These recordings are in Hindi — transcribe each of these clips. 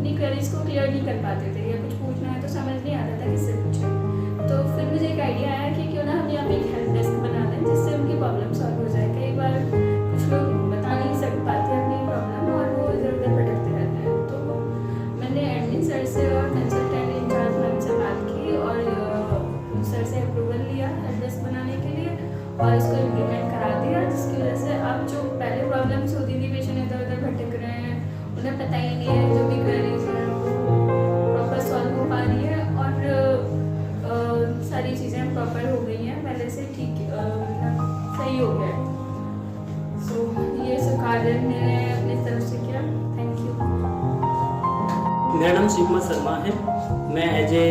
अपनी क्वेरीज को क्लियर नहीं कर पाते थे, या कुछ पूछना है तो समझ नहीं आता था किससे पूछे। तो फिर मुझे एक आइडिया आया कि क्यों ना हम यहाँ पे एक हेल्प डेस्क बना दें जिससे उनकी प्रॉब्लम सॉल्व हो जाए। कई बार कुछ लोग बता नहीं पाते अपनी प्रॉब्लम और वो इधर उधर भटकते रहते हैं। तो मैंने एडमिन सर से और कंसल्टेंट इंचार्ज मैम से बात की और सर से अप्रूवल लिया हेल्प डेस्क बनाने के लिए और इसको इम्प्लीमेंट करा दिया, जिसकी वजह से अब जो पहले प्रॉब्लम्स होती थी, पेशेंट इधर उधर भटक रहे हैं, उन्हें पता ही नहीं है, जो भी क्वेरीज है वो प्रॉपर सॉल्व हो पा रही है और सारी चीज़ें प्रॉपर हो गई हैं, पहले से ठीक सही हो गया है। सो ये सब कार्य मैंने अपनी तरफ से किया। Thank you. मेरा नाम शिवकुमार शर्मा है। मैं एज ए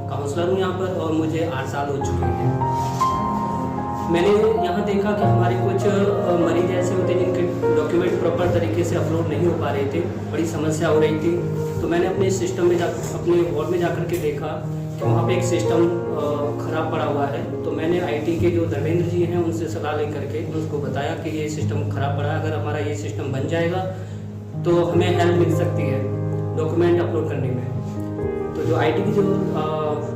काउंसलर हूँ यहाँ पर और मुझे 8 साल हो चुके हैं। मैंने यहाँ देखा कि हमारे कुछ मरीज ऐसे होते हैं जिनके डॉक्यूमेंट प्रॉपर तरीके से अपलोड नहीं हो पा रहे थे, बड़ी समस्या हो रही थी। तो मैंने अपने सिस्टम में अपने वार्ड में जाकर के देखा कि वहाँ पे एक सिस्टम ख़राब पड़ा हुआ है। तो मैंने आईटी के जो धर्मेंद्र जी हैं उनसे सलाह लेकर के उनको बताया कि ये सिस्टम ख़राब पड़ा है, अगर हमारा ये सिस्टम बन जाएगा तो हमें हेल्प मिल सकती है डॉक्यूमेंट अपलोड करने में। तो जो आईटी की जो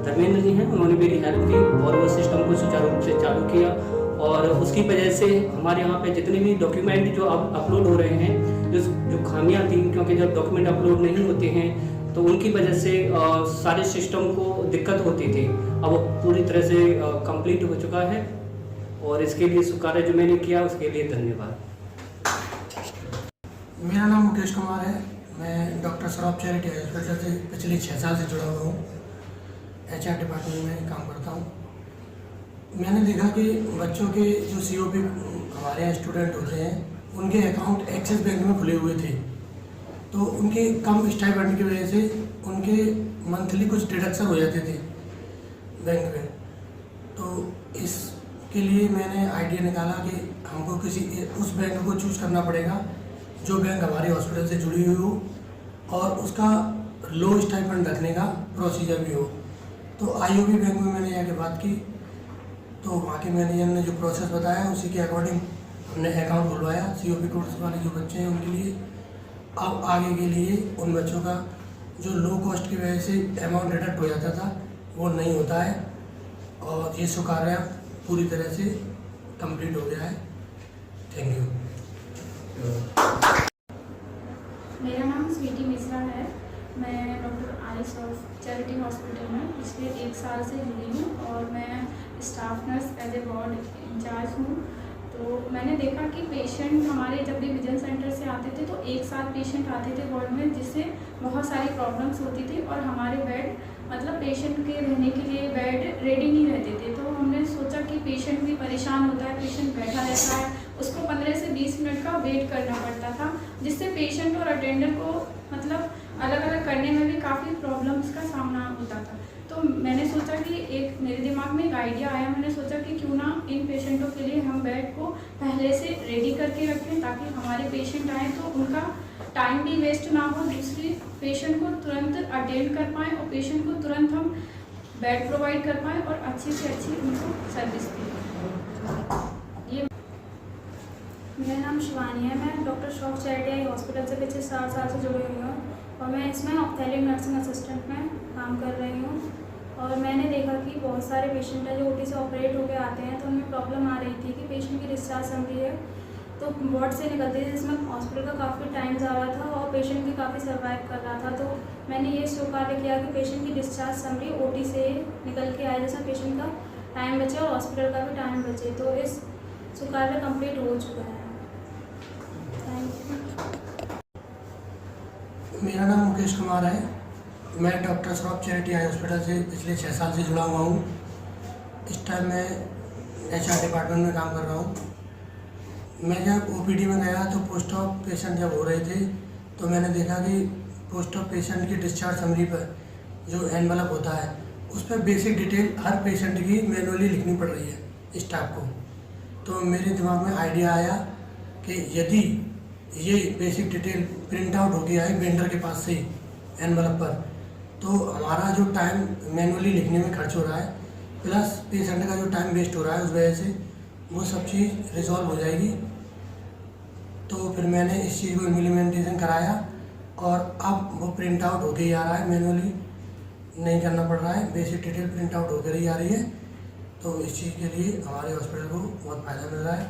धर्मेंद्र जी हैं उन्होंने मेरी हेल्प की और वो सिस्टम को सुचारू रूप से चालू किया और उसकी वजह से हमारे यहाँ पे जितने भी डॉक्यूमेंट जो अब अपलोड हो रहे हैं, जो खामियां थी, क्योंकि जब डॉक्यूमेंट अपलोड नहीं होते हैं तो उनकी वजह से सारे सिस्टम को दिक्कत होती थी। अब वो पूरी तरह से कंप्लीट हो चुका है और इसके लिए कार्य जो मैंने किया उसके लिए धन्यवाद। मेरा नाम मुकेश कुमार है। मैं डॉक्टर सौरभ चैरिटी हॉस्पिटल से पिछले 6 साल से जुड़ा हुआ हूँ। HR डिपार्टमेंट में काम करता हूँ। मैंने देखा कि बच्चों के जो COP हमारे यहाँ स्टूडेंट होते हैं उनके अकाउंट एक्सिस बैंक में खुले हुए थे, तो उनके कम स्टाइपेंड की वजह से उनके मंथली कुछ डिडक्शन हो जाते थे बैंक में। तो इसके लिए मैंने आइडिया निकाला कि हमको किसी उस बैंक को चूज करना पड़ेगा जो बैंक हमारे हॉस्पिटल से जुड़ी हुई हो और उसका लो स्टाइपेंड रखने का प्रोसीजर भी हो। तो IOB बैंक में मैंने जाके बात की, तो वहाँ के मैनेजर ने जो प्रोसेस बताया उसी के अकॉर्डिंग हमने अकाउंट खुलवाया। COP कोर्स वाले जो बच्चे हैं उनके लिए। अब आगे के लिए उन बच्चों का जो लो कॉस्ट की वजह से अमाउंट डिडक्ट हो जाता था वो नहीं होता है और ये कार्य पूरी तरह से कंप्लीट हो गया है। Thank you. मेरा नाम स्वीटी मिश्रा है। मैं daughters of charity hospital में पिछले 1 साल से जुड़ी हूँ और मैं staff nurse as a ward incharge हूँ। तो मैंने देखा कि पेशेंट हमारे जब भी विजन सेंटर से आते थे तो एक साथ पेशेंट आते थे वार्ड में, जिससे बहुत सारी प्रॉब्लम्स होती थी और हमारे बेड मतलब पेशेंट के रहने के लिए बेड रेडी नहीं रहते थे। तो हमने सोचा कि पेशेंट भी परेशान होता है, पेशेंट बैठा रहता है, उसको 15 से 20 मिनट का वेट करना पड़ता था, जिससे पेशेंट और अटेंडर को मतलब अलग अलग करने में भी काफ़ी प्रॉब्लम्स का सामना होता था। तो मैंने सोचा कि एक मेरे दिमाग में एक आइडिया आया। मैंने सोचा कि क्यों ना इन पेशेंटों के लिए हम बेड को पहले से रेडी करके रखें ताकि हमारे पेशेंट आए तो उनका टाइम भी वेस्ट ना हो, दूसरी पेशेंट को तुरंत अटेंड कर पाएँ और पेशेंट को तुरंत हम बेड प्रोवाइड कर पाएँ और अच्छी से अच्छी उनको सर्विस दें। ये मेरा नाम शिवानी है। मैं डॉक्टर शॉफ चैरिटी हॉस्पिटल से पिछले 7 साल से जुड़ी हुई हूँ और मैं इसमें ऑप्थेल्मिक नर्सिंग असिस्टेंट में काम कर रही हूँ। और मैंने देखा कि बहुत सारे पेशेंट हैं जो OT से ऑपरेट होकर आते हैं, तो उनमें प्रॉब्लम आ रही थी कि पेशेंट की डिस्चार्ज समरी है तो वार्ड से निकलते थे, जिसमें हॉस्पिटल का काफ़ी टाइम जा रहा था और पेशेंट भी काफ़ी सर्वाइव कर रहा था। तो मैंने ये स्वीकार किया कि पेशेंट की डिस्चार्ज समरी OT से निकल के आए, जैसा पेशेंट का टाइम बचे और हॉस्पिटल का भी टाइम बचे। तो इस स्वीकार कंप्लीट हो चुका है। Thank you. मेरा नाम मुकेश कुमार है। मैं डॉक्टर सौरभ चैरिटी हॉस्पिटल से पिछले 6 साल से जुड़ा हुआ हूँ। इस टाइम मैं HR डिपार्टमेंट में काम कर रहा हूँ। मैं जब OPD में गया तो पोस्ट ऑफ पेशेंट जब हो रहे थे तो मैंने देखा कि पोस्ट ऑफ पेशेंट की डिस्चार्ज समरी पर जो एनवलप होता है उस पर बेसिक डिटेल हर पेशेंट की मैनुअली लिखनी पड़ रही है स्टाफ को। तो मेरे दिमाग में आइडिया आया कि यदि ये बेसिक डिटेल प्रिंट आउट हो गया है वेंडर के पास से एनवलप पर, तो हमारा जो टाइम मैनुअली लिखने में खर्च हो रहा है प्लस पेशेंट का जो टाइम वेस्ट हो रहा है उस वजह से वो सब चीज़ रिजॉल्व हो जाएगी। तो फिर मैंने इस चीज़ को इम्प्लीमेंटेशन कराया और अब वो प्रिंट आउट होके ही आ रहा है, मैनुअली नहीं करना पड़ रहा है, बेसिक डिटेल प्रिंट आउट होकर ही आ रही है। तो इस चीज़ के लिए हमारे हॉस्पिटल को बहुत फ़ायदा मिल रहा है।